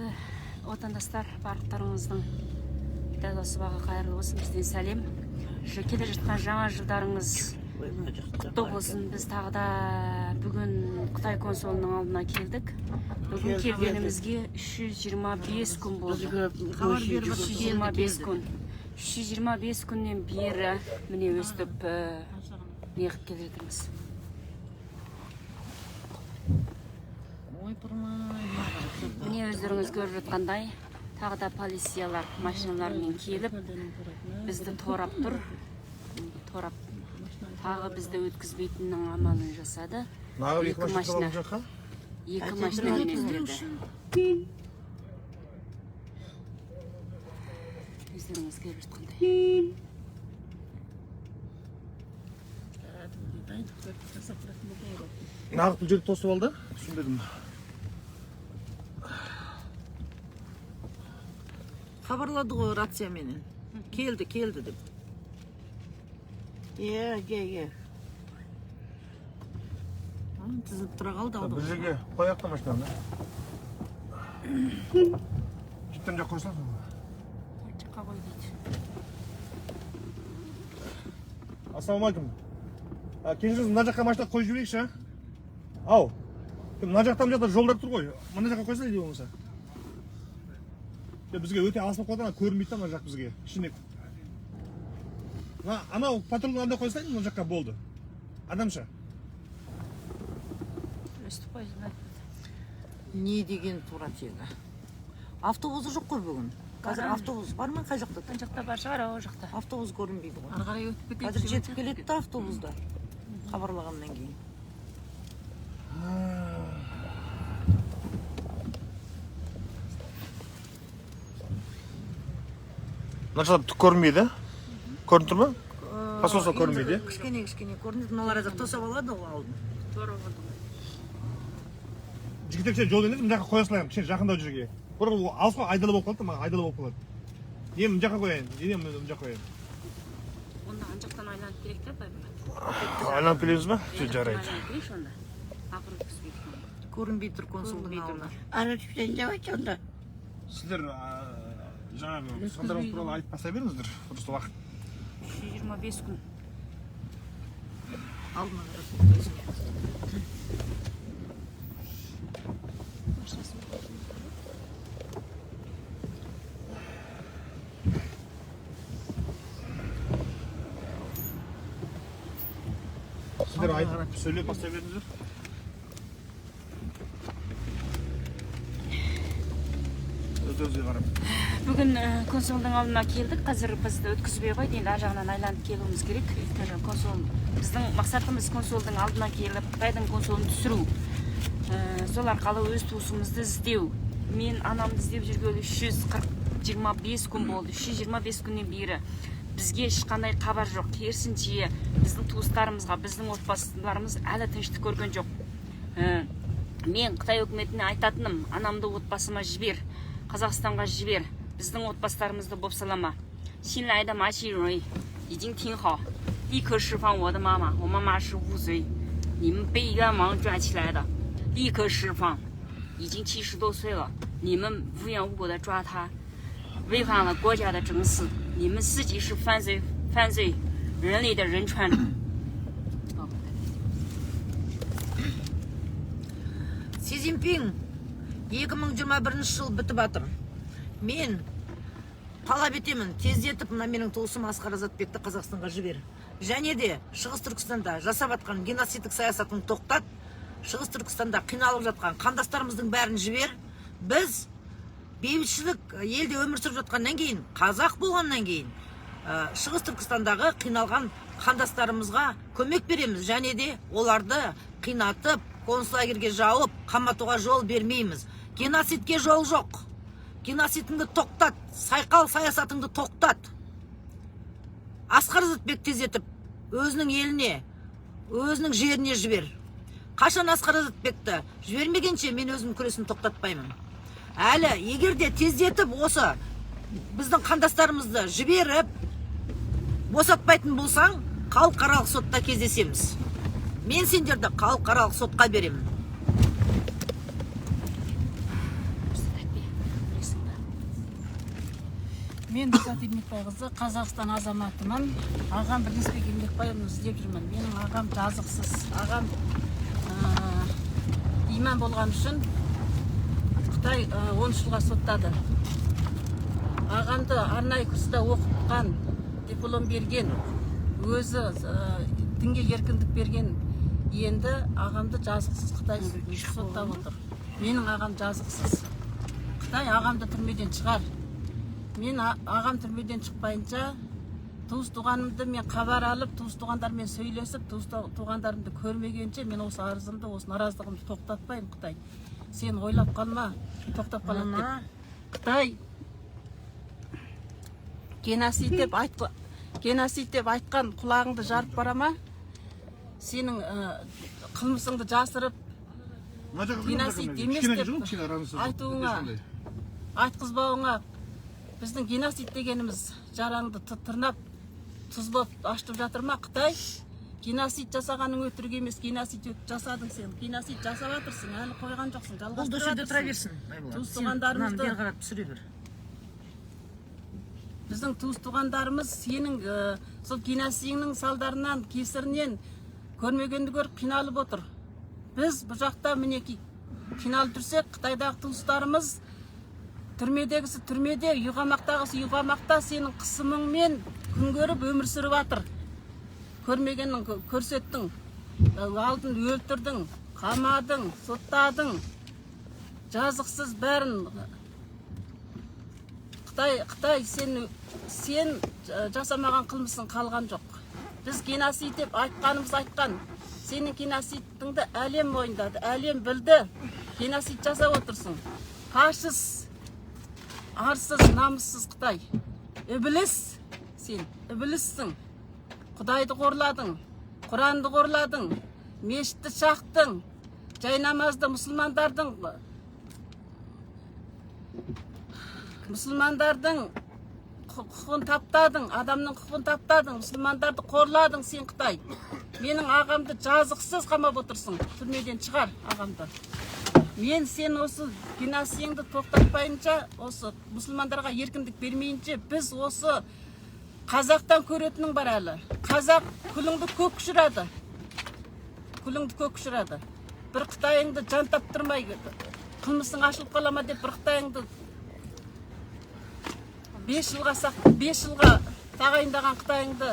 құрметті отандастар, барлықтарыңыздың дәл осы баға қайырлы болсын. Бізден сәлем. Келе жатқан жаңа жылдарыңыз құтты болсын. Біз тағы да бүгін Қытай консулының алдына келдік. Бүгін келгенімізге 325 күн болды. 325 күн. 325 күннен бері міне өстіп неғып келе жатырмыз. Міне өздеріңіз көріп жатқандай, тағы да полициялар машиналармен келіп, бізді торап тұр. Торап тағы бізді өткізбейтіннің амалын жасады. Екі машина өздеріңіз көріп жатқандай. Нағып бұл жерді тосып алды, түсінбедім. Хабарлады ғой рацияменен. Келді деп. Е. Тізіп тұра қалды алды. Бір жерге қояқта машинаны. Жіптен жақ қойсаң. Жаққа қой дейді. Ассалаумалейкум. Кенжіңіз мына жаққа машина қойып жіберейікші. Ау. Мына жақта жолдар тұр ғой. Мына жаққа қойса не болмаса. Бізге өте асып қойдан көрінбейді мына жақ бізге. Ішіне. Анау патрулдың алдына қойсайын, мына жаққа болды. Адамша. Өстіп қойсын. Не деген тура тегі. Автобусы жоқ қой бүгін. Қазір автобус бар ма қай жақта? Қай жақта бар шығар, о жақта. Автобус көрінбейді ғой. Ары қарай өтіп кетеді. Қазір жетіп келеді да автобуста. Хабарлағаннан кейін. Мына жақта түк көрінбейді. Көрініп тұр ма? Посолство көрінбейді. Кішкене көрінеді. Мыналар азақ тосап алады ғой алдын. Тура болды. Жігітек жол енді мына жаққа қоя салайын. Кішкене жақындау жерге. Бір алыс қой айдалы болып қалды, маған айдалы болып қалады. Мен мына жаққа қояйын. Мен мына жаққа қояйын. Онда ана жақтан айланып керек та байбай. Айланып келеміз ба? Жарайды. Көрінбей тұр консулдың алдына. Ана түптен деп айтшы онда. Сіздер жаңағы сондарыңыз туралы айтып бастай беріңіздер. Дұрыс уақыт. 325 күн. Алдына Сіздер айтып сөйлеп бастай беріңіздер. Өзі қарап. Бүгін консулдың алдына келдік. Қазір бізді өткізбей қойды. Енді ар жағынан айланып келуіміз керек. Біздің мақсатымыз консулдың алдына келіп, Қытайдың консулын түсіру. Сол арқылы өз туысымызды іздеу. Мен анамды іздеп жүргелі 325 күн болды. 325 күннен бері бізге ешқандай хабар жоқ. Керісінше біздің туыстарымызға, біздің отбасыларымыз әлі тыныштық көрген жоқ. Мен Қытай үкіметіне айтатыным, анамды отбасыма жібер, Қазақстанға жібер, біздің отбасыларымызды бопсалама. 新来的马新蕊已经挺好，立刻释放我的妈妈，我妈妈是5岁，你们被冤枉抓起来的，立刻释放，已经70多岁了，你们无缘无故的抓她，违反了国家的政策，你们自己是犯罪人类的人权。 Си Цзиньпин 2021 жыл бітіп жатыр. Мен талап етемін, тездетіп мына менің туысым Асқар Азатбекті Қазақстанға жібер. Және де Шығыс Түркістанда жасап жатқан геноцидтік саясатын тоқтат. Шығыс Түркістанда қиналып жатқан қандастарымыздың бәрін жібер. Біз бейбітшілік елде өмір сүріп жатқаннан кейін, қазақ болғаннан кейін, Шығыс Түркістандағы қиналған қандастарымызға көмек береміз. Және де оларды қинатып, концлагерге жауып, қаматуға жол бермейміз. Геноцидке жол жоқ. Геноцидіңді тоқтат, сайқал саясатыңды тоқтат. Асқар Азатбек тездетіп, өзінің еліне, өзінің жеріне жібер. Қашан Асқар Азатбекті жібермегенше мен өзім күресін тоқтатпаймын. Әлі, егер де тездетіп осы біздің қандастарымызды жіберіп, босатпайтын болсаң, халықаралық сотта кездесеміз. Мен сендерді халықаралық сотқа беремін. Мен Дулат Ермекбайқызы, Қазақстан азаматымын. Ағам Білінбек Ермекбайұлын іздеп жүрмін. Менің ағам жазықсыз. Ағам имам болған үшін Қытай 10 жылға соттады. Ағамды арнайы курста оқытқан, диплом берген, өзі дінге еркіндік берген. Енді ағамды жазықсыз Қытай соттап отыр. Менің ағам жазықсыз. Қытай ағамды түрмеден шығар. Мен ағам түрмеден шықпайынша туыс туғанымды мен хабар алып, туыс туғандармен сөйлесіп, туыс туғандарымды көрмегенше мен осы арызымды, осы наразылығымды тоқтатпаймын. Қытай, сен ойлап қалма, тоқтап қалады деп. Қытай геноцид деп айтқан құлағыңды жарып бара ма? Сенің қылмысыңды жасырып, геноцид емес деп айтуыңа, айтқызбауыңа, біздің геноцид дегеніміз жараңды тырнап, тұз болып ашытып жатыр ма? Қытай, геноцид жасағаның өтірік емес, геноцид жасадың сен. Геноцид жасап жатырсың, әлі қойған жоқсың, жалғастырып жатырсың. Туыс туғандарымызды түсіре бер. Біздің туыс туғандарымыз сенің сол геноцидіңнің салдарынан, кесірінен көрмегенді көріп қиналып отыр. Біз бұл жақта мінеки қиналып жүрсек, Қытайдағы туыстарымыз түрмедегісі түрмеде, үйғамақтағысы үйғамақта сенің қысымыңмен күн көріп өмір сүріп жатыр. Көрмегенің көрсеттің, алдын өлтірдің, қамадың, соттадың, жазықсыз бәрін. Қытай, сен жасамаған қылмысын қалған жоқ. Біз геноцид деп айтқанымыз айтқан. Сенің геноцидіңді әлем мойындады, әлем білді. Геноцид жасап отырсың. Фашист, арсыз, намыссыз Қытай. Үбіліс, сен үбіліссің. Құдайды қорладың, Құранды қорладың, мешітті шақтың, жайнамазды мұсылмандардың құқығын таптадың, адамның құқығын таптадың, мұсылмандарды қорладың сен Қытай. Менің ағамды жазықсыз қамап отырсың, түрмеден шығар ағамды. Мен сен осы геноцидіңді тоқтатпайынша, осы мұсылмандарға еркіндік бермейінше, біз осы қазақтан көретінің бар әлі. Қазақ күліңді көк ұшырады. Күліңді көк ұшырады. Бір Қытайыңды жан таптырмай, қылмысың ашылып қалама деп бір Қытайыңды 5 жылға тағайындаған Қытайыңды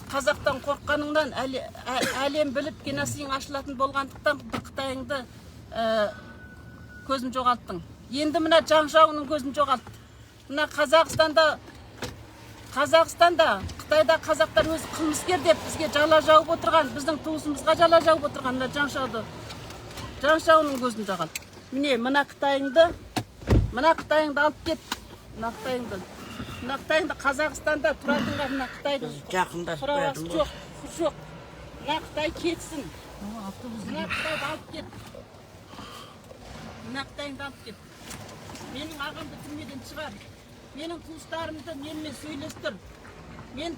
қазақтан қорққаныңнан әлем біліп геноцидың ашылатын болғандықтан бір Қытайыңды көзін жоғалттың. Енді мына Жаңшауының көзін жоғалтты. Мына Қазақстанда Қытайда қазақтар өзі қылмыскер деп бізге жала жауып отырған, біздің туысымызға жала жауып отырған мына Жаңшауының көзін жоғалтты. Міне мына Қытайыңды алып кет. Мына Қытайыңды Қазақстанда тұратынға мына Қытайдың құравасы жоқ. Мына Қытай кетсін. Мына Қытайды алып кет. Мына Қытайыңды алып кет. Менің ағамды түрмеден шығар. Менің туыстарымды менімен сөйлестір. Менің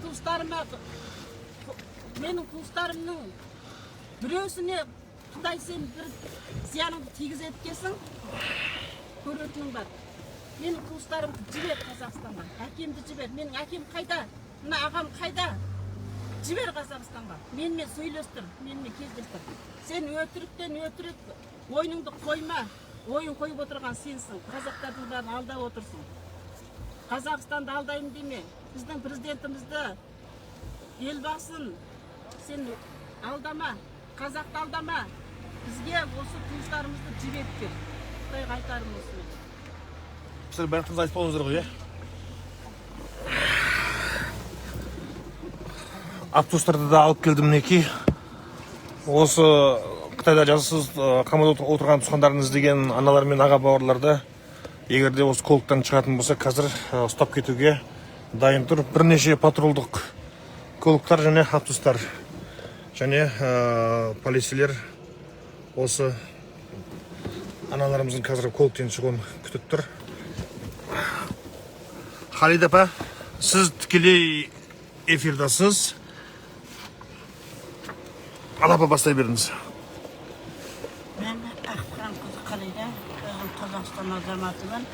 туыстарымның біреусіне Қытай сен бір зияныңды тигізеді екенсің, көретінің бар. Менің туыстарымды жібер Қазақстанға, әкемді жібер. Менің әкем қайда? Мына ағам қайда? Жібер Қазақстанға. Менімен сөйлестір, менімен кездестір. Сен өтіріктен өтірік ойыныңды қойма. Ойын қойып отырған сенсің. Қазақтардың бәрін алдап отырсың. Қазақстанды алдаймын деме. Біздің президентімізді, елбасын сен алдама. Қазақты алдама. Бізге осы туыстарымызды жіберіп бер. Қытайға айтарым осы. Сіздер бәрін қыз айтып болыңыздар ғой, Автобустарды да алып келдім мінекей. Осы Қытайда жазықсыз қамауда отырған туысқандарын іздеген аналар мен аға бауырларды егерде осы көліктен шығатын болса, қазір ұстап кетуге дайын тұр. Бірнеше патрульдық көліктер және автобустар және полицейлер осы аналарымыздың қазір көліктен шығуын күтіп тұр. Халид апа, сіз тікелей эфирдасыз. Алапа бастай беріңіз. Мен Аққан қызы Халида, өзім Қазақстан азаматымын.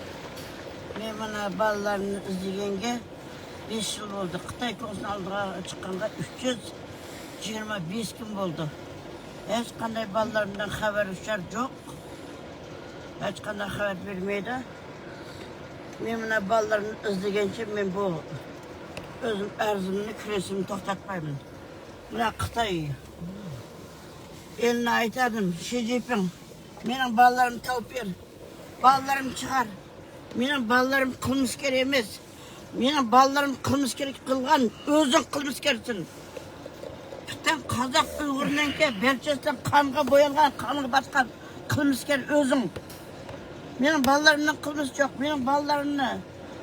Мен мына балаларымны іздегенге 5 жыл болды. Қытай консулы алдыға шыққанға 325 күн болды. Ешқандай балаларымдан хабар ошар жоқ. Ешқандай хабар бермейді. Мен мына балаларымны іздегенше мен бұл өзім арзымны күресімді тоқтатпаймын. Мына Қытай еліне айтадым, Ши-Цзиньпин, менің балаларым тауып бер, балаларым шығар. Менің балаларым қылмыскер емес. Менің балаларым қылмыскер қылған, өзің қылмыскерсің. Тіптен қазақ ұйғырынан ке, берчестен қанға боялған, қанға батқан қылмыскер өзің. Менің балаларымнан қылмыс жоқ. Менің балаларымны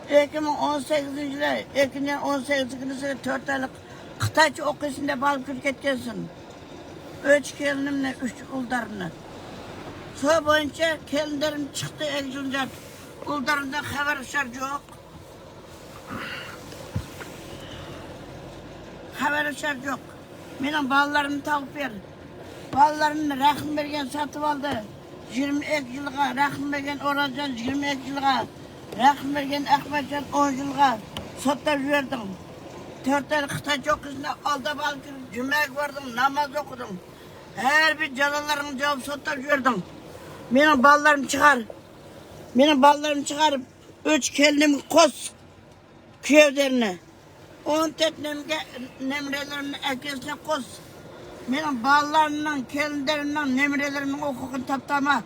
2018 жылы, 2018 жылы 4 айлық Қытайчы оқисында балып күріп кеткенсің. 3 келінімні, 3 ұлдарымны. Сол бойынша келіндерім шықты 2 жыл жат. Ұлдарымдан хабар ошар жоқ. Хабар ошар жоқ. Менің балаларымны тауып бер. Балаларымны рақым берген сатып алды. 22 жылға, рақым берген Оразжан 22 жылға, рақым берген Ахметжан 10 жылға соттап жібердім. 4 ай Қытайчы оқисында алдап алып жүріп, жұмаға бардым, намаз оқыдым. Әрбір жазаларыңды жауып соттап жібердім. Менің балаларым шығар. Менің балаларым шығарып, 3 келінім қос күйеудеріне. 14 немрелерімнің әкесіне қос. Менің балаларымның, келіндерімнің, немрелерімнің оқуғын таптама.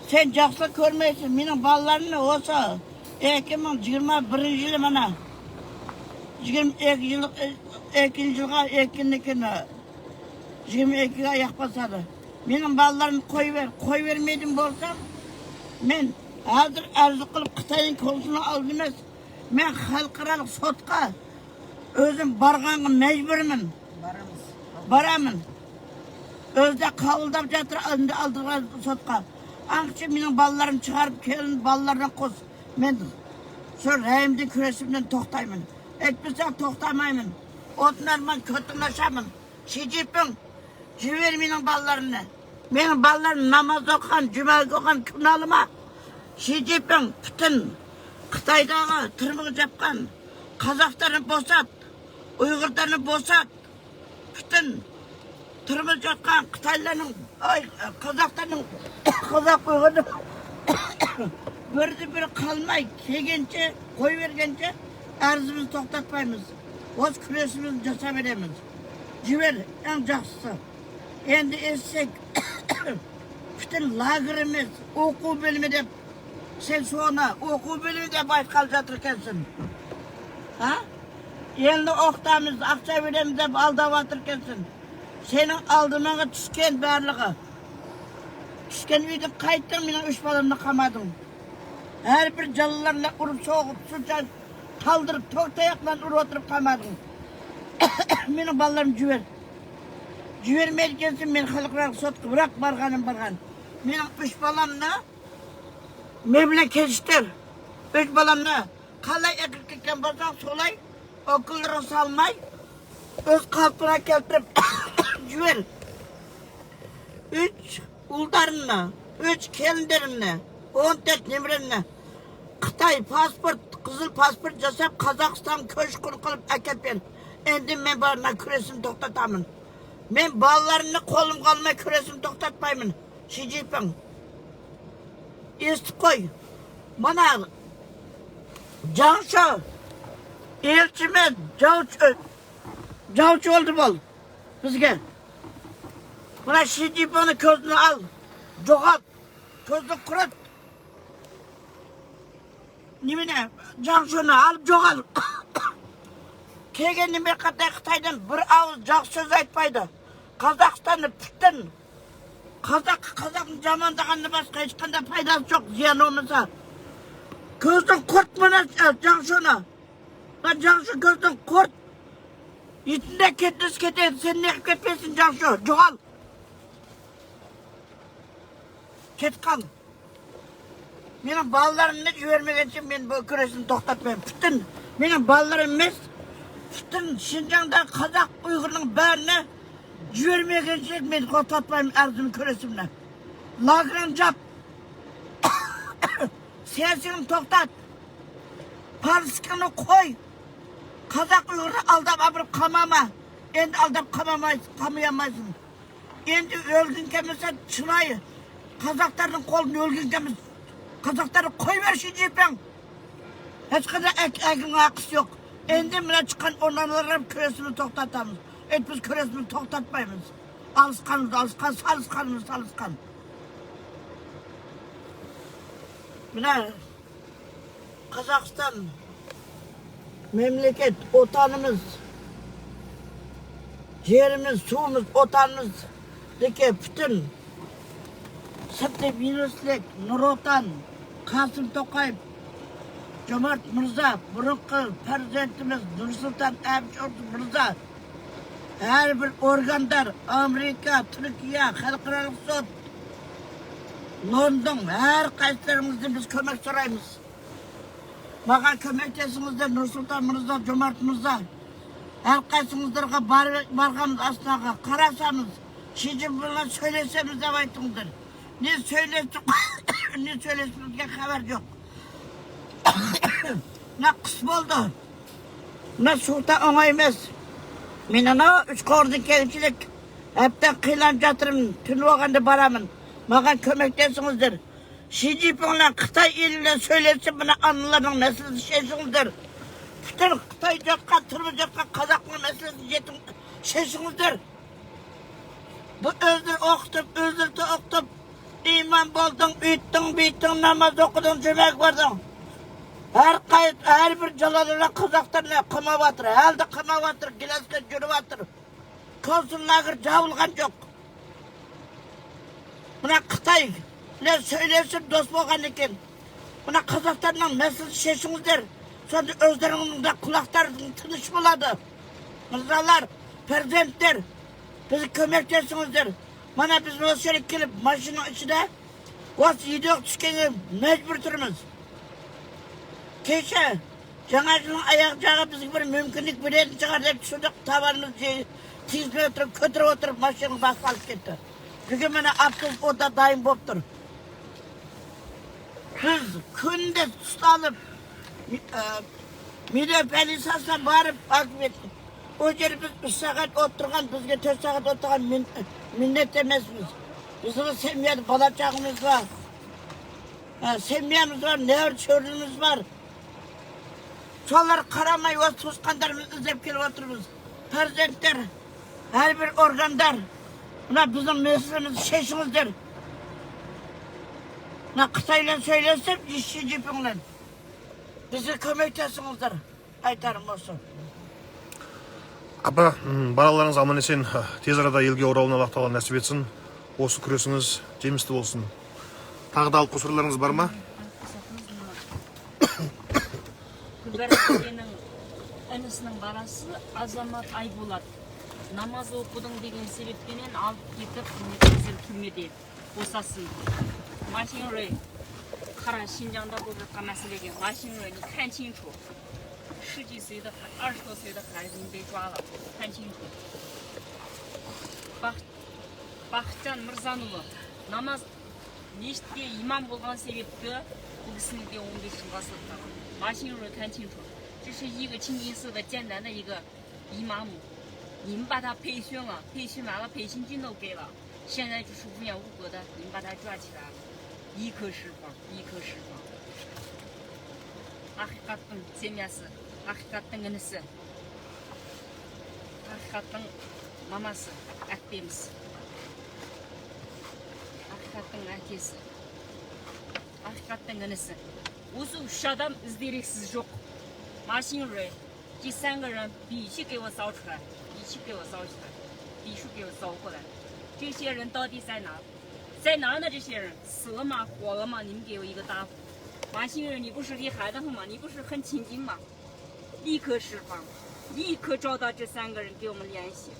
Сен жақсы көрмейсің. Менің балаларымны осы 2021 жылы мана 22 жылға 22-ге аяқ басады. Менің балаларым қой бермейдім болсам, мен азыр арыз қылып Қытайдың консулын алды емес, мен халықаралық сотқа өзім барғанға мәжбүрмін. Барамын. Өзде қабылдап жатыр алдыға сотқа. Аңшы менің балаларым шығарып келін балалардан қос. Мен сол рәйімді күресімнен тоқтаймын. Әйтпесе тоқтамаймын. Отынарман көтіңашамын. Ши-Цзиньпин, жібер менің балаларымны. Менің балаларым намаз оқыған, жұмаға оқыған күналы ма? Ши-Цзиньпин, бүтін Қытайдағы тұрмығы жапқан қазақтарын босат, ұйғырдарын босат. Бүтін тұрмыз жатқан Қытайларының, қазақтарының, қазақ ұйғырды бірді-бірі қалмай, кегенше, қой бергенше арызымызды тоқтатпаймыз. Осы күресімізді жаса береміз. Жібер, ең жақсысы. Енді естсек, бүтін лагер емес, оқу бөлімі деп, сен соны оқу бөлімі деп айтқалы жатыр екенсің. Енді оқытамыз, ақша береміз деп алдап жатыр екенсің. Сенің алдымаға түскен барлығы. Түскен үйді қайттың, менің 3 баламды қамадың. Әрбір жалыларына ұрып соғып, сұнша қалдырып, тоқтаяқлан ұрып отырып қамадың. Менің балаларым жібер. Жібермейді екенсің, мен халықаралық сотқа бірақ барғаным. Менің 3 баламны мемлекеттер, 3 баламны қалай әкіп кеткен болсаң, солай окылдырын салмай, өз қалпына келтіріп жібер. 3 ұлдарымны, 3 келіндерімні, 14 немеремні Қытай паспорт, қызыл паспорт жасап, Қазақстан көші-қон қылып әкелген. Енді мен барына күресім тоқтатамын. Мен балаларымны қолым қалмай күресім тоқтатпаймын. Ши-Цзиньпин, естіп қой. Мына жаушы, елшімен жаушы oldu бол бізге. Мына Ши-Цзиньпиннің көзіне ал, жоғал, көзді құрат. Немене, Жаңшыны алып жоғал. Келгеннен бері Қытайдан бір ауыз жақсы сөз айтпайды. Қазақстанды бүттін. Қазақтың жамандағанны басқа ешқандай пайдасы жоқ, зиян болмаса. Көздің құрт мұна Жаңшыны. Жаңшы көздің құрт. Итінде кетіс кетеді, сен неғып кетпесін Жаңшы, жоғал. Кет қал. Менің балаларымды жібермегенше мен бұл күресін тоқтатпаймын. Бүтін менің балаларым емес, бүтін Шинжаңдағы қазақ ұйғырының бәріне жібермегенше мен тоқтатпаймын арзым күресімді. Лагерін жап, Sesini to'xtat. Polskani qo'y. Qozoq uyg'urni aldab olib qamama. Endi aldab qamayamaysan. Endi o'lgin kelmasa chiroyi. Qozoqlarning qo'lini o'lgin kelmasa Qozoqlarni qo'yver Xi Jinping. Hech qanday agin aqisi yo'q. Endi mana chiqqan o'rnlarga ham kurashni to'xtatamiz. Biz kurashni to'xtatmaymiz. Alışkan. Mana Qozog'iston memleket, otanımız, yerimiz, suyumuz, otanımız deki bütün sırtı virüslik, Nurotan, Kasım Tokayev, Cömert Mırza, burunqi prezidentimiz Nursultan Abdullah Mırza, her bir organlar, Amerika, Türkiye, Halklararası Sud, London, her kayıtlarımızda biz kömek sorayımız. Bana kömektesinizde Nursultan Mırza, Cömert Mırza, her kayıtımızda bargamız aslına karasamız, Xi Jinping'le söylesemiz de aytыңдар. Ne söylesimizge haber yok. Ne kıs oldu. Ne sulta onaymaz. Menana 3 kordu kelçilik. Hepten kıylan jatırım, tün oğanda baramın. Bana kömektesinizdir. Xi Jinping'le Xitay eliyle söylesin bana anıların meselesi şeysinizdir. Bütün Xitay jakka, Türk jakka, Kazak'ın meselesi şeysinizdir. Bu özür okutup, iman buldun, bittin, namaz okudun, cümek vardın. Her bir calalarına Kazaklarına kıma batır, halde kıma batır, gilaska cürü batır. Konsullagır javılgan yok. Buna Xitay ne söylesin dost bolgan eken. Buna Kazaklarının meselesi şeysinizdir. Sonra özlerinin de kulaklarının tınış buladı. Mırzalar, prezidentler, bizi kömektesinizdir. Bana biz Rusya'ya gelip maşının içine o yediği tüskeni mecbur turumuz. Keşke жаңа ayak jağı bize bir mümkünlük verelim çıkar hep şurada tavanımız tizme oturup kötürüp oturup maşının bası alıp gitti. Çünkü bana abdest orada daim boptur. Biz günde tutalım müdafaa barıp takip ettik. O yeri biz 3 saat oturgan, bizge 4 saat oturgan minnet emesmiz. Bizim semiyede balacağımız var. Semiyemiz var, nehir çölümüz var. Solar karamay o suskanlarımızı izlep gelip otururuz. Prezidentler, her bir organlar, buna bizim meselemiz şeysinizdir. Buna Xitay'la söylesem, Xi Jinping'le. Bizi kömektesinizdir. Aytarım olsun. Апа, балаларыңыз аман есен тез арада елге оралуына Аллах тағала нәсіп етсін. Осы күресіңіз жемісті болсын. Тағы да алып қосарларыңыз бар ма? Күлбәрәкенің інісінің барасы Азамат Айболат. Намаз оқудың деген себеппенен алып кетіп, қазір түрмеде босасын. Машинрой қара Шинжаңда болып жатқан мәселеге Машинрой не 看清楚。10几岁的20多岁的孩子被抓了，看清楚。Бақытжан Мырзанұлы намаз мешітте имам болған себепті бұл кісіні де 15 жылға соттаған. Машинрой 看清楚，这是一个清真寺的简单的一个姨妈母，你们把他培训了，培训完了培训金都给了，现在就是无缘无故的，你们把他抓起来了，立刻释放，立刻释放。Ақиқаттың семьясы, ақиқаттың інісі, ақиқаттың мамасы, әпкеміз, ақиқаттың әкесі, ақиқаттың інісі. Осы 3 адам іздерексіз жоқ. Машинрой，这3个人必须给我扫出来，必须给我扫出来，必须给我扫过来。这些人到底在哪？在哪呢？这些人死了吗？活了吗？你们给我一个答复。马新仁，你不是离孩子很吗？你不是很亲近吗？立刻释放，立刻找到这3个人给我们联系。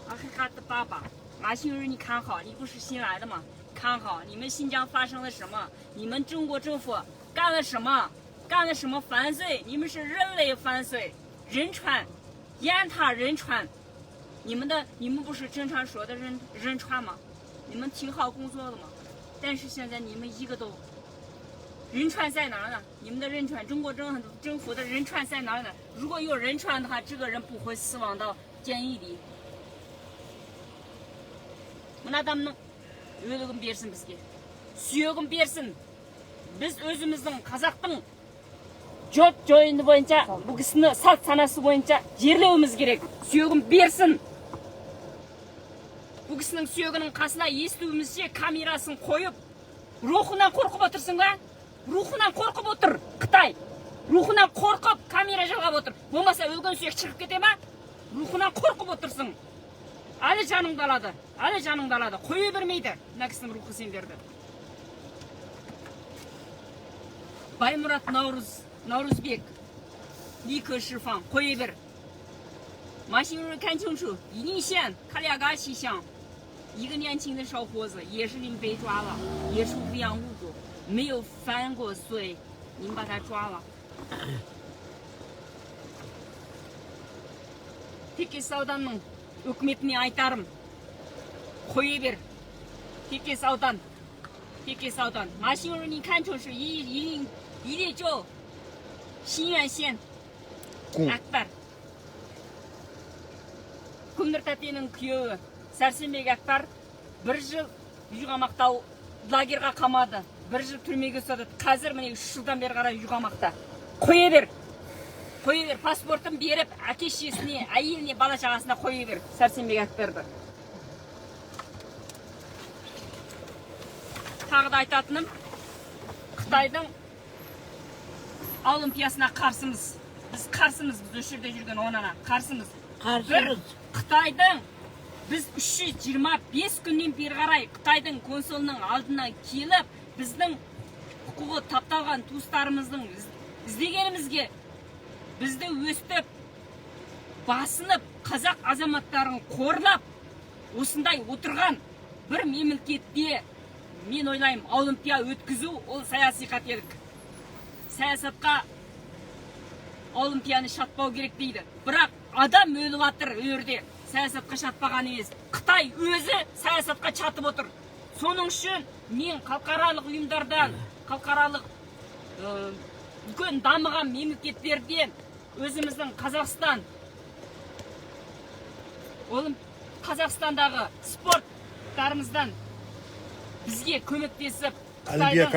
阿黑哈的爸爸，马新仁，你看好，你不是新来的吗？看好，你们新疆发生了什么？你们中国政府干了什么？干了什么犯罪？你们是人类犯罪，人传，践踏人传。你们不是正常说的人传吗？你们挺好工作的吗？但是现在你们一个都人传在哪儿呢？你们的人传，中国政府的人传在哪儿呢？如果有人传的话，这个人不会死亡到监狱里。Мына адамның өлігін берсін бізге. Сүйегін берсін. Біз өзіміздің қазақтың жот жойыны бойынша бұл кісіні салт санасы бойынша жерлеуіміз керек. Сүйегін берсін. Бұл кісінің сүйегінің қасына естуімізше камерасын қойып, рухынан қорқып отырсың ба? Рухынан қорқып отыр Қытай. Рухынан қорқып камера жалғап отыр. Болмаса өлген сүйек шығып кете ма? Рухынан қорқып отырсың. Әлі жаныңды алады. Әлі жаныңды алады. Қойы бермейді. Мына кісінің рухы сендерді. Баймұрат Наурызбек, Ли Кешифан, қойы бер. Машинаны 看清楚，一定线看两个气象。一个年轻的小伙子也是您被抓了，也是无缘无故，没有犯过罪，您把他抓了。Текес ауданның үкіметіне айтарым, қойы бер. Текес аудан. Машинаны 看清楚，一定就新源县Әкбар. Күмір тәтенің күйеуі Сәрсенбек Әкбар 1 жыл үйғамақтау лагерға қамады. 1 жыл түрмеге ұстады. Қазір міне 3 жылдан бері қарай үйғамақта. Қойы бер. Паспортын беріп, әке-шешесіне, әйеліне, бала шағасына қойы бер. Сәрсенбек Әкбарды. Тағы да айтатыным, Қытайдың Олимпиясына қарсымыз. Біз қарсымыз, біз өшірде жүрген онана қарсымыз. Қытайдың біз 325 күннен бері қарай Қытайдың консулының алдына келіп, біздің құқығы тапталған туыстарымыздың іздегенімізге бізді өстіп, басынып, қазақ азаматтарын қорлап, осындай отырған бір мемлекетте мен ойлаймын, Олимпия өткізу ол саяси қателік. Саясатқа Олимпияны шатпау керек дейді. Бірақ адам өліп жатыр өрде. Саясатқа шатпаған емес. Қытай өзі саясатқа шатып отыр. Соның үшін мен халықаралық ұйымдардан, халықаралық үлкен дамыған мемлекеттерден өзіміздің Қазақстандағы спорттарымыздан бізге көмектесіп Олимпия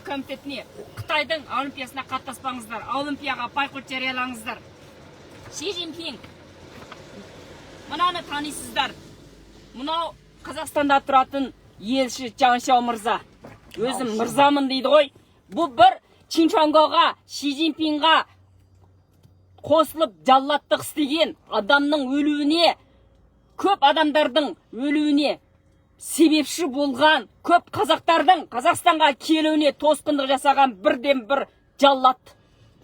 комитетіне Қытайдың Олимпиясына қатыспаңыздар. Олимпияға байқот жариялаңыздар. Ши Цзиньпин, мынаны танисыздар. Мынау Қазақстанда тұратын елші Жаншау мырза. Өзім мырзамын дейді ғой. Бұл бір Чинчангаға, Ши Цзиньпинға қосылып жаллаттық істеген адамның өлуіне, көп адамдардың өлуіне себепші болған, көп қазақтардың Қазақстанға келуіне тосқындық жасаған бірден бір жаллат.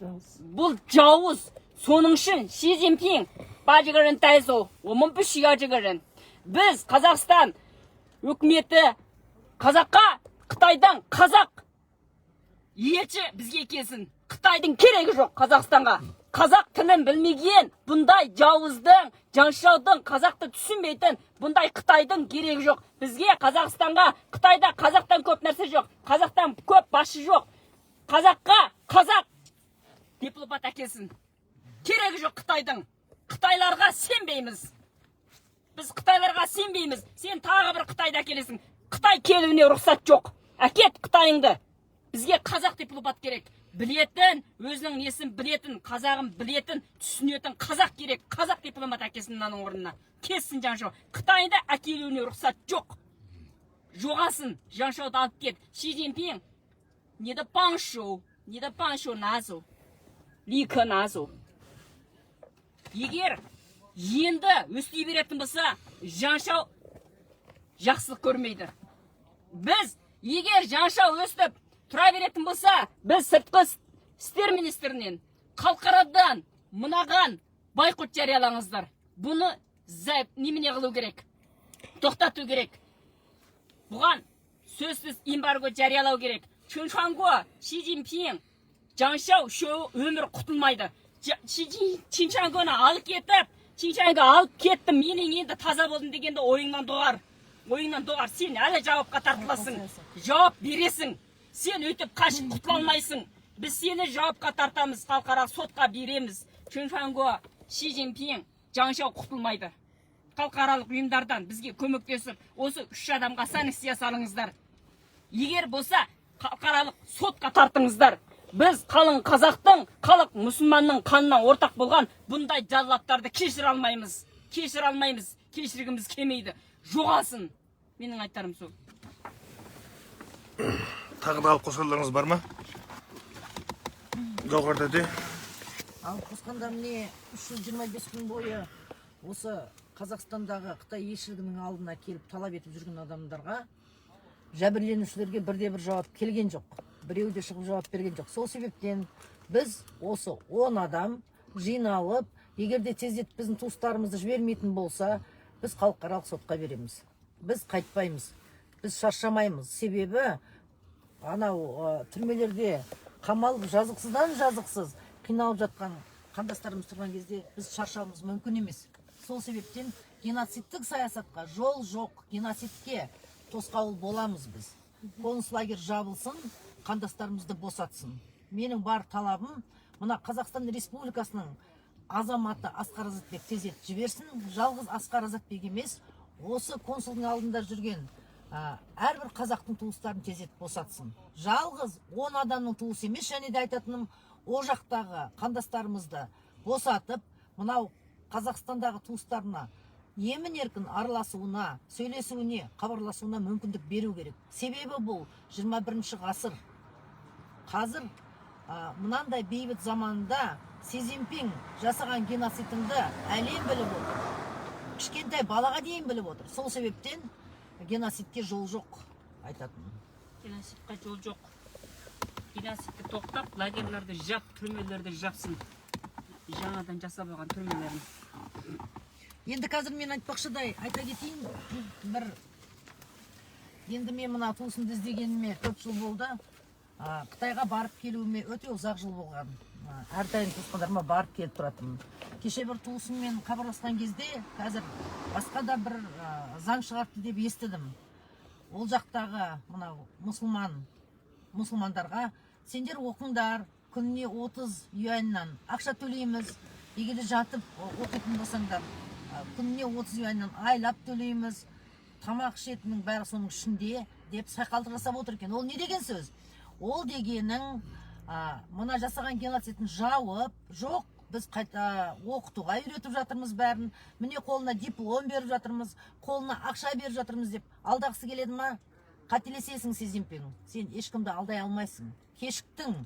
Бұл жауыз. Соның үшін Ши Цзиньпин бажығырын тайзу, омын бүшіға жығырын. Біз Қазақстан үкіметі қазаққа, Қытайдан қазақ елші бізге келсін. Қытайдың керегі жоқ Қазақстанға. Қазақ тілін білмеген бұндай жауыздың, Жаншаудың қазақты түсінбейтін бұндай Қытайдың керегі жоқ. Бізге Қазақстанға, Қытайда қазақтан көп нәрсе жоқ. Қазақтан көп басшы жоқ. Қазаққа қазақ дипломат әкелсін. Керегі жоқ Қытайдың. Қытайларға сенбейміз. Біз Қытайларға сенбейміз. Сен тағы бір Қытайды әкелесің. Қытай келуіне рұқсат жоқ. Әкет Қытайыңды. Бізге қазақ дипломат керек. Білетін, өзінің несін білетін, қазағын білетін, түсінетін қазақ керек. Қазақ дипломат әкелсін мынаның орнына. Кессін Жаншау. Қытайда әкелуіне рұқсат жоқ. Жоғасын, Жаншауды алып кет. Ши Цзиньпин, не да паншоу назу, ликі назу. Егер енді өстей беретін болса, Жаншау жақсылық көрмейді. Біз, егер Жаншау өстіп тұра беретін болса, біз сыртқы істер министрінен, халықарадан мынаған байқот жариялаңыздар. Бұны немене қылу керек? Тоқтату керек. Бұған сөзсіз эмбарго жариялау керек. Чинчанго, Ши Цзиньпин, Жаншау шоу өмір құтылмайды. Чинчангоны алып кетіп, Чинчанго алып кеттім, менің енді таза болдым дегенде ойыңнан доғар. ойыңнан доғар, сен әлі жауапқа тартыласың, жауап бересің. Сен өйтіп қашып құтыла алмайсың. Біз сені жауапқа тартамыз, халықаралық сотқа береміз. Чунфанго, Ши Цзиньпин, жаңша құтылмайды. Халықаралық ұйымдардан бізге көмектесіп, осы 3 адамға санкция салыңыздар. Егер болса, халықаралық сотқа тартыңыздар. Біз қалың қазақтың, халық мұсылманның қанынан ортақ болған бұндай жазалаттарды кешіре алмаймыз. Кешіре алмаймыз. Кешіргіміз келмейді. Жоғалсын. Менің айтарым сол. Тағы да алып қосқандарыңыз бар ма? Жоғар дәде. Алып қосқанда міне 325 күн бойы осы Қазақстандағы Қытай елшілігінің алдына келіп талап етіп жүрген адамдарға жәбірленушілерге бірде-бір жауап келген жоқ. Біреу де шығып жауап берген жоқ. Сол себептен біз осы 10 адам жиналып, егерде тездетіп біздің туыстарымызды жібермейтін болса, біз халықаралық сотқа береміз. Біз қайтпаймыз. Біз шаршамаймыз. Себебі анау түрмелерде қамалып жазықсыздан жазықсыз қиналып жатқан қандастарымыз тұрған кезде біз шаршауымыз мүмкін емес. Сол себептен геноцидтік саясатқа жол жоқ, геноцидке тосқауыл боламыз біз. Концлагер жабылсын, қандастарымызды босатсын. Менің бар талабым, мына Қазақстан Республикасының азаматы Асқар Азатбек тездетіп жіберсін. Жалғыз Асқар Азатбек емес, осы консулдың алдында жүрген әрбір қазақтың туыстарын тездетіп босатсын. Жалғыз 10 адамның туысы емес, және де айтатыным, о жақтағы қандастарымызды босатып, мынау Қазақстандағы туыстарына емін еркін араласуына, сөйлесуіне, хабарласуына мүмкіндік беру керек. Себебі бұл 21 ғасыр. Қазір мынандай бейбіт заманда Си Цзиньпин жасаған геноцидіңді әлем біліп отыр. Кішкентай балаға дейін біліп отыр. Сол себептен геноцидке жол жоқ, айтатыным. Геноцидқа жол жоқ. Геноцидті тоқтап, лагерлерді жап, түрмелерді жапсын. Жаңадан жасап алған түрмелерін. Енді қазір мен айтпақшыдай айта кетейін, енді мен мына туысымды іздегеніме 4 жыл болды. Қытайға барып келуіме өте ұзақ жыл болған. Әрдайым туысқандарыма барып келіп тұратынмын. Кеше бір туысыммен хабарласқан кезде, қазір басқа да бір заң шығарыпты деп естідім. Ол жақтағы мынау мұсылмандарға сендер оқыңдар, күніне 30 юаньнан ақша төлейміз, егер жатып оқитын болсаңдар, күніне 30 юаньнан айлап төлейміз, тамақ ішетіннің бәрі соның ішінде деп сайқалдық жасап отыр екен. Ол не деген сөз? Ол дегенің мына жасаған геноцидін жауып, жоқ, біз қайта оқытуға үйретіп жатырмыз бәрін, міне қолына диплом беріп жатырмыз, қолына ақша беріп жатырмыз деп алдағысы келеді ма? Қателесесің, Си Цзиньпин. Сен ешкімді алдай алмайсың. Кешіктің.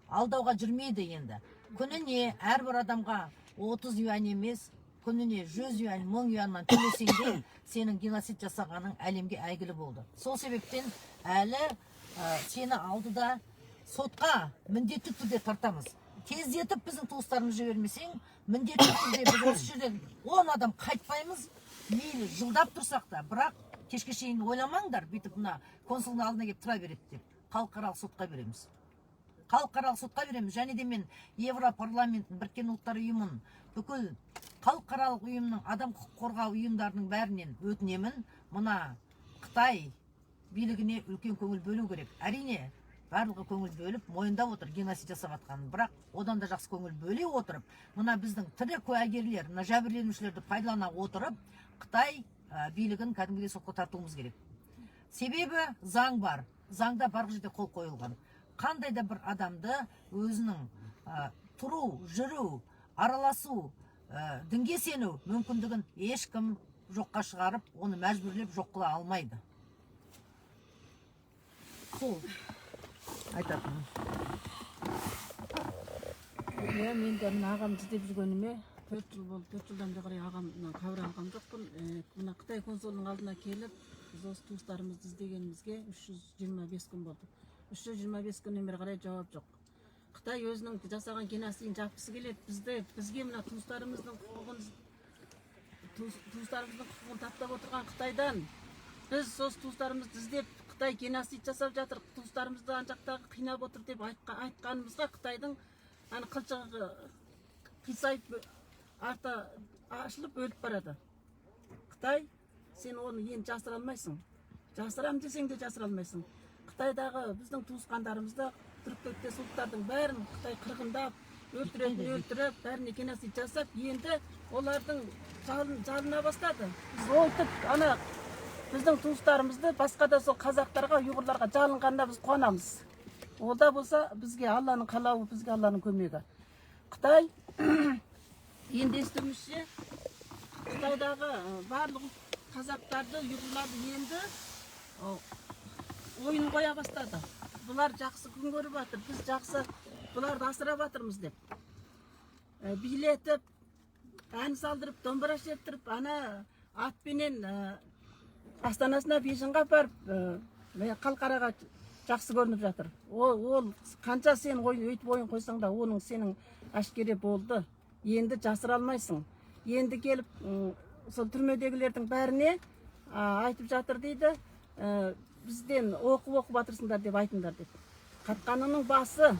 Алдауға жүрмейді енді. Күніне әрбір адамға 30 юань емес, күніне 100 юань, 1000 юаньнан төлесең де, сенің геноцид жасағаның әлемге әйгілі болды. Сол себептен әлі сені алдыда сотқа міндетті түрде тартамыз. Тездетіп біздің туыстарымыз жібермесең, міндетті түрде біз осы жерден 10 адам қайтпаймыз. Мейлі жылдап тұрсақ та, бірақ кешке шейін ойламаңдар, бүйтіп мына консулдың алдына келіп тұра береді деп. Халықаралық сотқа береміз. Халықаралық сотқа береміз. Және де мен Европарламенттің, Біріккен ұлттар ұйымын, бүкіл халықаралық ұйымның, адам құқық қорғау ұйымдарының бәрінен өтінемін. Мына Қытай билігіне үлкен көңіл бөлу керек. Әрине, барлығы көңіл бөліп, мойындап отыр геноцид жасап жатқанын. Бірақ одан да жақсы көңіл бөле отырып, мына біздің тірі куәгерлер, мына жәбірленушілерді пайдалана отырып, Қытай билігін кәдімгідей сотқа тартуымыз керек. Себебі заң бар. Заңда барлық жерде қол қойылған. Қандай да бір адамды өзінің тұру, жүру, араласу, дінге сену мүмкіндігін ешкім жоққа шығарып, оны мәжбүрлеп жоқ қыла алмайды. Сол айтатыным. Мен де мына ағамды іздеп жүргеніме 4 жыл болды. 4 жылдан да қарай ағамнан хабар алған жоқпын. Мына Қытай консулының алдына келіп, біз осы туыстарымызды іздегенімізге 325 күн болды. 325 күннен бері қарай жауап жоқ. Қытай өзінің жасаған геноцидін жапқысы келеді. Бізге мына туыстарымыздың құқығын таптап отырған Қытайдан біз осы туыстарымызды іздеп, Қытай геноцид жасап жатыр, туыстарымызды ан жақтағы қинап отыр деп айтқанымызға Қытайдың қылшығы қисайып арта ашылып өліп барады. Қытай сен оны енді жасыра алмайсың. Жасырам десең де жасыра алмайсың. Қытайдағы біздің туысқандарымызды түріктес ұлттардың бәрін Қытай қырғындап, өлтіріп, бәріне геноцид жасап, енді олардың жалына бастады. Біз олтып, ана біздің туыстарымызды басқа да сол қазақтарға, ұйғырларға жалынғанда біз қуанамыз. Ол да болса бізге Алланың қалауы, бізге Алланың көмегі. Қытай енді естуімізше Қытайдағы барлық қазақтарды, ұйғырларды енді ойын қоя бастады. Бұлар жақсы күн көріп жатыр, біз жақсы бұларды асырап жатырмыз деп. Билетіп, ән салдырып, домбыра шертіріп, ана атпенен астанасына Бейжіңге апарып, қалқараға жақсы көрініп жатыр. Ол қанша сен өйтіп ойын қойсаң да, оның сенің әшкере болды. Енді жасыра алмайсың. Енді келіп, сол түрмедегілердің бәріне айтып жатыр дейді, бізден оқып батырсыңдар деп айтыңдар деп. Қатқанының басы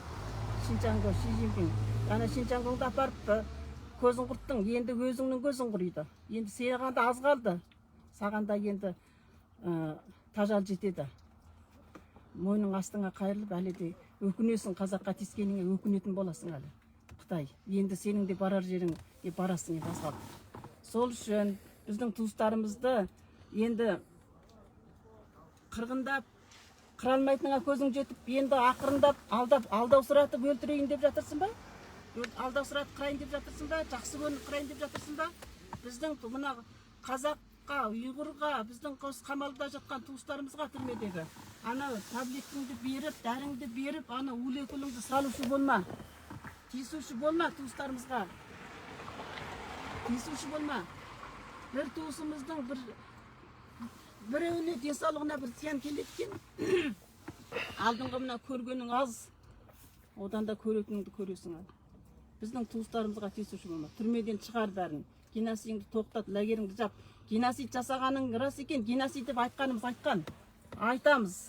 Шинчанго, Ши Цзиньпин. Ана Шинчангоңды апарып көзін құрттың, енді өзіңнің көзін құриды. Енді саған да аз қалды. Саған да енді тажал жетеді. Мойның астыңа қайырылып, әлі де өкінесің, қазаққа тискеніңе өкінетін боласың әлі. Қытай, енді сенің де барар жерің барасың енді аз қалды. Сол үшін біздің туыстарымызды енді қырғындап, қыралмайтыныңа көзің жетіп, енді ақырындап, алдау сұратып өлтірейін деп жатырсың ба? Алдау сұратып қырайын деп жатырсың ба? Жақсы көрініп қырайын деп жатырсың ба? Біздің мына қазаққа, ұйғырға, біздің қамалда жатқан туыстарымызға түрмедегі ана таблеткіңді беріп, дәріңді беріп, ана улекіліңді салушы болма. Тиісуші болма туыстарымызға. Тиісуші болма. Бір туысымыздың біреуіне денсаулығына бір зиян келеткен. Алдыңғы мына көргенің аз, одан да көретініңді көресің. Біздің туыстарымызға тиісуші болма. Түрмеден шығар бәрін. Геноцидіңді тоқтат, лагеріңді жап. Геноцид жасағаның рас екен. Геноцид деп айтқанымыз айтқан. Айтамыз.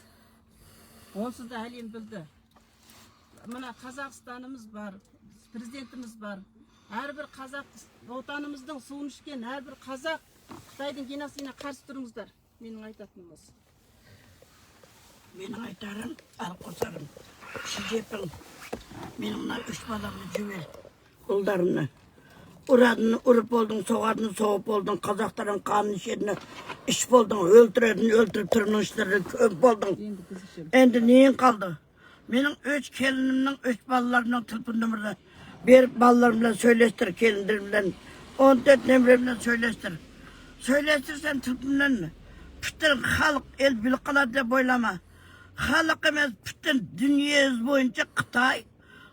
Онсыз да әлем білді. Мына Қазақстанымыз бар, президентіміз бар. Әрбір қазақ, отанымыздың суын ішкен әрбір қазақ Қытайдың геноцидіне қарсы тұрыңыздар. Менің айтатыным осы. Менің айтарым, қосарым. Ши Цзиньпин, менің мына 3 баламды жібер. Ұлдарымны. Ұрадыны ұрып болдың, соғардыны соғып болдың, қазақтардың қанын ішедіні іш болдың, өлтіріп тұрмның іштерді көп болдың. Енді нең қалды? Менің 3 келінімнің, 3 балаларымның телефон нөмірді беріп балаларымla сөйлестір, келіндерімden. 14 немеремden söylestir. Söylestirsen Türk'ümden bütün halk el bilip kalır diye boylama. Halk emez bütün dünya boyunca Kıtay,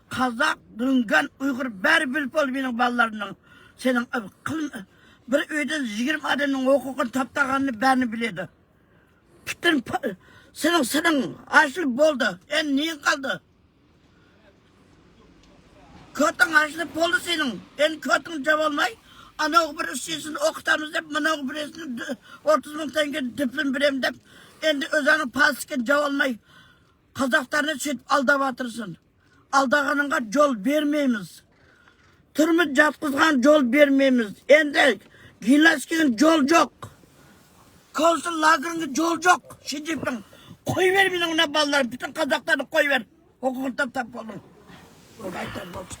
Kazak, Düngan, Uygur beri bilip ol benim ballarının. Senin bir öyden 20 adamın hukukun taptağını beni biledi. Bütün senin açılıp oldu. Neyin kaldı? Kötün açılıp oldu senin. Kötün cevap olmay. Ana bir şeysini okutamız deyip, bana birisini 30 bin tane diplom vereyim deyip, endi özünün pasken cevap olmay. Kazaklarını söyleyip aldabatırsın. Aldağanınga yol vermeyimiz. Türmü jatkızgan yol vermeyimiz. Endi Gilaskin yol yok. Konsul lagerinin yol yok. Şi Czinpin. Koy ver benim ona ballarım. Bütün Kazaklarını koy ver. Hukukun tap olun. O da aytar olsun.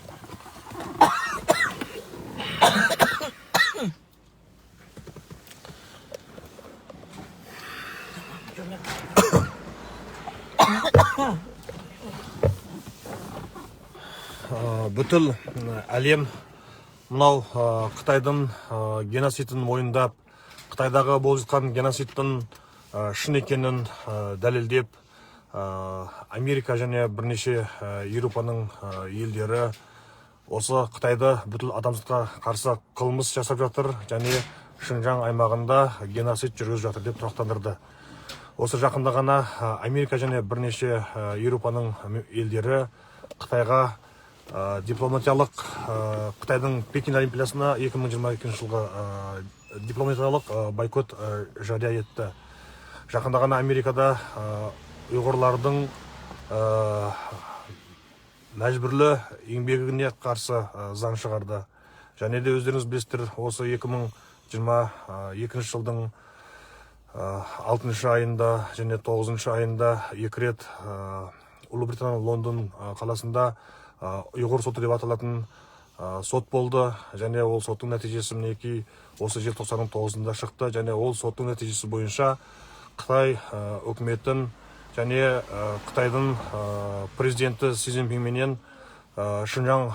Бүткіл әлем мынау Қытайдың геноцидін мойындап, Қытайдағы болып жатқан геноцидтің шын екенін дәлелдеп, Америка және бірнеше Еуропаның елдері осы Қытайды бүткіл адамзатқа қарсы қылмыс жасап жатыр және Шинжаң аймағында геноцид жүргізіп жатыр деп тұрақтандырды. Осы жақында ғана Америка және бірнеше Еуропаның елдері Қытайға дипломатиялық Қытайдың Пекин Олимпиадасына 2022 жылғы дипломатиялық бойкот жария етті. Жақында ғана Америкада ұйғырлардың мәжбүрлі еңбегіне қарсы заң шығарды. Және де өздеріңіз білесіздер, осы 2022 жылдың 6 айында және 9 айында 2 рет Ұлыбритания Лондон қаласында ұйғыр соты деп аталатын сот болды, және ол соттың нәтижесі мінекей осы желтоқсанның 9-ында шықты, және ол соттың нәтижесі бойынша Қытай үкіметін және Қытайдың президенті Си Цзиньпин менен Шинжаң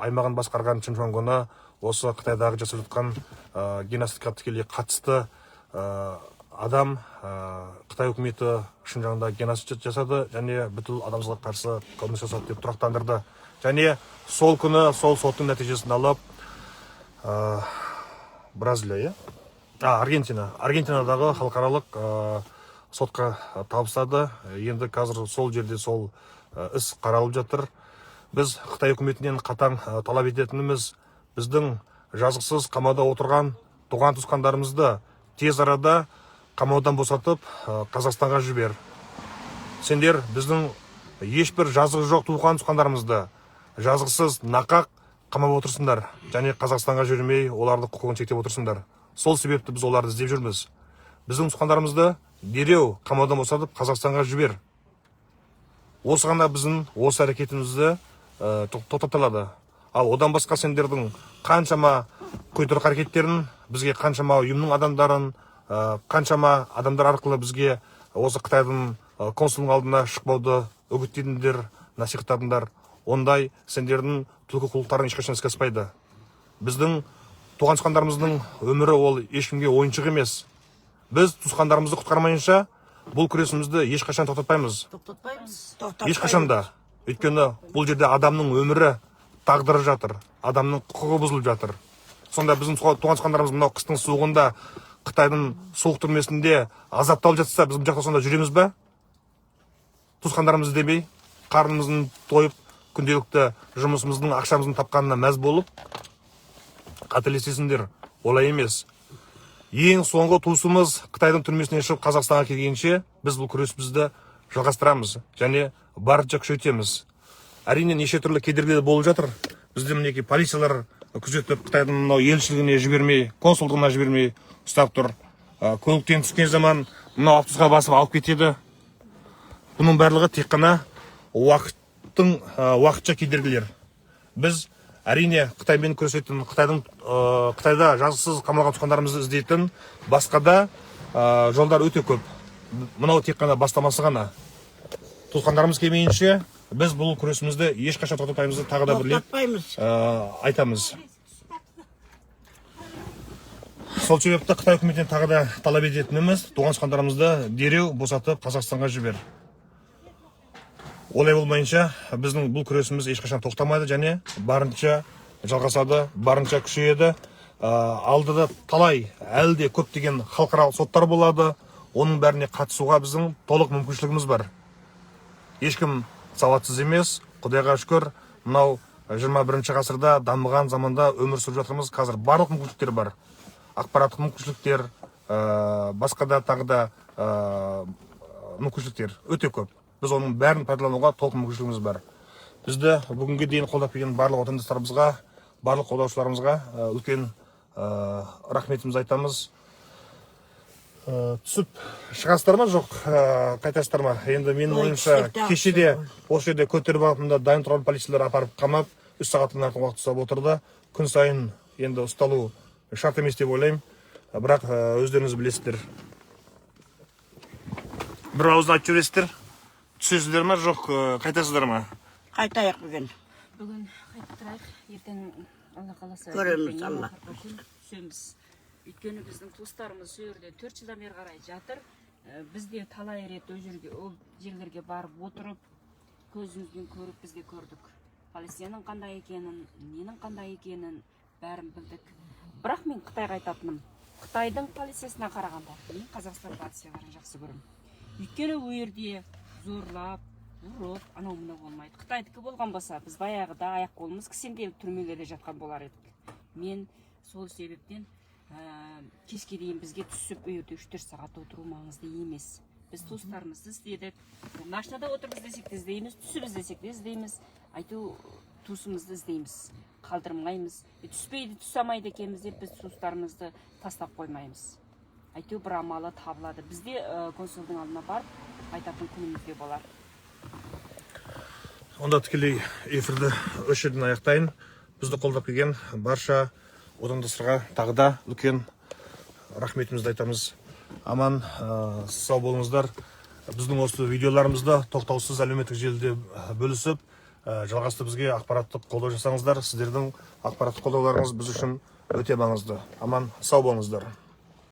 аймағын басқарған Чин Шуангуны осы Қытайдағы жасап жатқан геноцидқа тікелей қатысты адам Қытай үкіметі Шинжаңда геноцид жасады және бүкіл адамзатқа қарсы қылмыс жасады деп тұрақтандырды. Және сол күні сол соттың нәтижесін алып Бразилия, Аргентинадағы халықаралық сотқа табыстады. Енді қазір сол жерде сол іс қаралып жатыр. Біз Қытай үкіметінен қатаң талап ететініміз, біздің жазықсыз қамауда отырған туған туысқандарымызды тез арада қамаудан босатып Қазақстанға жібер. Сендер біздің ешбір жазығы жоқ туған туысқандарымызды жазықсыз нақақ қамап отырсыңдар, және Қазақстанға жібермей оларды құқығын шектеп отырсыңдар. Сол себепті біз оларды іздеп жүрміз. Біздің туысқандарымызды дереу қамаудан босатып Қазақстанға жібер. Осы ғана біздің осы әрекетімізді тоқтатылады. Ал одан басқа сендердің қаншама көйтірік әрекеттерін, бізге қаншама ұйымның адамдарын, қаншама адамдар арқылы бізге осы Қытайдың консулының алдына шықпауды үгіттедіңдер, насихаттадыңдар. Ондай сендердің түлкі қулықтарын ешқашан іске аспайды. Біздің туған туысқандарымыздың өмірі ол ешкімге ойыншық емес. Біз туысқандарымызды құтқармайынша бұл күресімізді ешқашан тоқтатпаймыз. Ешқашан да. Өйткені бұл жерде адамның өмірі, тағдыры жатыр, адамның құқығы бұзылып жатыр. Сонда біздің туған туысқандарымыз мынау қыстың суығында Қытайдың суық түрмесінде азапталып жатса, біз бұл жақта сонда жүреміз бе? Туысқандарымызды демей, қарнымыздың тойып, күнделікті жұмысымыздың, ақшамыздың тапқанына мәз болып, қателесесіңдер, олай емес. Ең соңғы туысымыз Қытайдың түрмесінен шығып Қазақстанға келгенше біз бұл күресімізді жалғастырамыз және барынша күшейтеміз. Әрине неше түрлі кедергілер болып жатыр. Бізде мінекей полициялар күзетіп Қытайдың мынау елшілігіне жібермей, консулдығына жібермей ұстап тұр. Көліктен түскен заман мынау автобусқа басып алып кетеді. Бұның барлығы тек қана уақытша кедергілер. Біз әрине Қытаймен күресетін, Қытайда жазықсыз қамалған туысқандарымызды іздейтін басқа да жолдар өте көп. Мынау тек қана бастамасы ғана. Туысқандарымыз келмейінше біз бұл күресімізді ешқашан тоқтатпаймызды тағы да бірлеп айтамыз. Сол себепті Қытай үкіметінен тағы да талап ететініміз, туған туысқандарымызды дереу босатып Қазақстанға жібер. Олай болмайынша біздің бұл күресіміз ешқашан тоқтамайды және барынша жалғасады, барынша күшейеді. Алдыда талай, әлі де көптеген халықаралық соттар болады. Оның бәріне қатысуға біздің толық мүмкіншілігіміз бар. Ешкім сауатсыз емес, Құдайға шүкір, мынау 21 ғасырда дамыған заманда өмір сүріп жатырмыз. Қазір барлық мүмкіншіліктер бар. Ақпараттық мүмкіншіліктер, басқа да тағы да мүмкіншіліктер өте көп. Біз оның бәрін пайдалануға толық мүмкіншілігіміз бар. Бізді бүгінге дейін қолдап келген барлық отандастарымызға, барлық қолдаушыларымызға үлкен рахметімізді айтамыз. Түсіп шығасыздар ма, жоқ қайтасыздар ма? Енді менің ойымша кешеде осы жерде көтеріп алып, мында дайын тұрған полицейлер апарып қамап, 3 сағаттан артық уақыт ұстап отырды. Күн сайын енді ұсталу шарт емес деп ойлаймын. Бірақ өздеріңіз білесіздер. Бір ауыздан айтып жібересіздер. Түсесіздер ма, жоқ қайтасыздар ма? Қайтайық бүгін. Бүгін қайтып тұрайық, ертең Алла қаласа Көреміз, Алла. Түсеміз. Өйткені біздің туыстарымыз сол жерде 4 жылдан бері қарай жатыр. Бізде талай рет ол жерлерге барып отырып, көзімізбен көріп бізде көрдік. Полицияның қандай екенін, ненің қандай екенін бәрін білдік. Бірақ мен Қытайға айтатыным, Қытайдың полициясына қарағанда мен Қазақстан полицияларын жақсы көремін. Өйткені ол жерде зорлап, ұрып, анау-мынау болмайды. Қытайдікі болған болса, біз баяғыда аяқ қолымыз кісенделіп түрмелерде жатқан болар едік. Мен сол себептен кешке дейін бізге түсіп үйірде 3-4 сағат отыру маңызды емес. Біз туыстарымызды іздедік. Машинада отырып іздесек те іздейміз, түсіп іздесек те іздейміз. Айту туысымызды іздейміз, қалдырмаймыз. Түспейді, түсе алмайды екенбіз деп біз туыстарымызды тастап қоймаймыз. әйтеу бір амалы табылады. Бізде консулдың алдына барып айтатын күнімізде болар. Онда тікелей эфирді осы жерден аяқтайын. Бізді қолдап келген барша отандастарға тағы да үлкен рахметімізді айтамыз. Аман, сау болыңыздар. Біздің осы видеоларымызды тоқтаусыз әлеуметтік желіде бөлісіп, жалғасты бізге ақпараттық қолдау жасаңыздар. Сіздердің ақпараттық қолдауларыңыз біз үшін өте маңызды. Аман, сау болыңыздар.